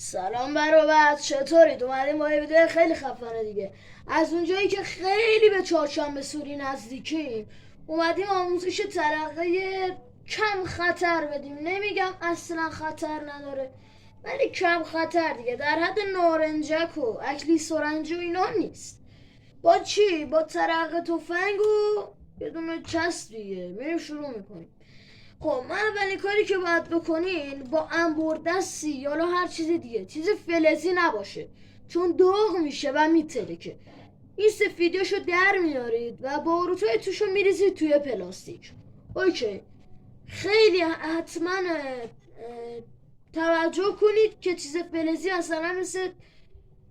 سلام برابر، چطورید؟ اومدیم با یه ویدیو خیلی خفنه دیگه. از اونجایی که خیلی به چهارشنبه سوری نزدیکیم اومدیم آموزش ترقه کم خطر بدیم. نمیگم اصلا خطر نداره، ولی کم خطر دیگه، در حد نارنجک و اکلی سرنج و اینا نیست. با چی؟ با ترقه تفنگ و یه دونه چسب دیگه میریم شروع میکنیم. خب من اولین کاری که باید بکنین با انبردستی یا هر چیز دیگه، چیز فلزی نباشه چون داغ میشه و میترکه. این سفیدیاشو در میارید و باروتای توشو میریزید توی پلاستیک. اوکی، خیلی حتما توجه کنید که چیز فلزی مثلا مثل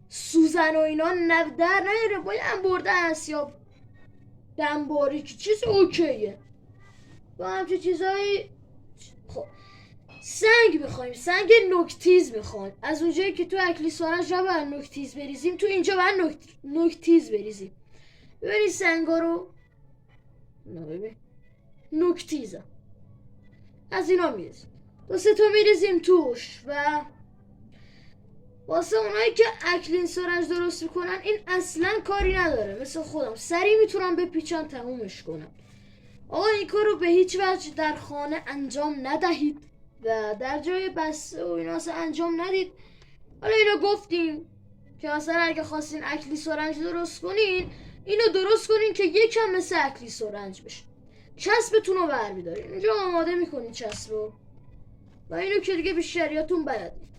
سوزن و اینا در نیاره. با انبردست یا دنباریک چیز اوکیه. با همچه چیزایی. خب سنگ میخوایم، سنگ نوکتیز میخوایم. از اونجایی که تو اکلی سرنج نباید نوکتیز بریزیم، تو اینجا باید نوکتیز بریزیم. ببینید سنگا رو ببین، نوکتیزه از اینا میریزیم، دو سه تا میریزیم توش. و واسه اونایی که اکلین سرنج درست میکنن این اصلا کاری نداره، مثل خودم سریع میتونم بپیچن تمومش کنم. آقا این کار رو به هیچ وجه در خانه انجام ندهید و در جای بسته و اینا اصلا انجام ندید. حالا اینو گفتیم که مثلا اگه خواستین اکلی سرنج درست کنین، اینو درست کنین که یکم مثل اکلی سرنج بشه. چسبتون رو برمیدارین، اینجا آماده میکنین چسب رو و اینو که دیگه بیشتریاتون بلدین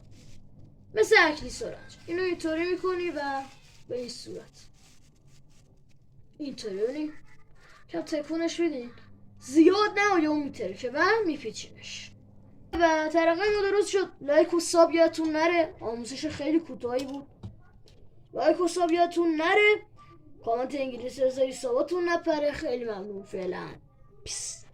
مثل اکلی سرنج. اینو اینطوری میکنی و به این صورت اینطوری ببینی کم تکونش میدین، زیاد نه یا اون میترکه و میپیچینش. و ترقه ما درست شد. لایک و ساب یادتون نره، آموزش خیلی کوتاهی بود. لایک و ساب یادتون نره، کامنت انگلیسی بذاری ساباتون نپره. خیلی ممنون، فعلا پیس.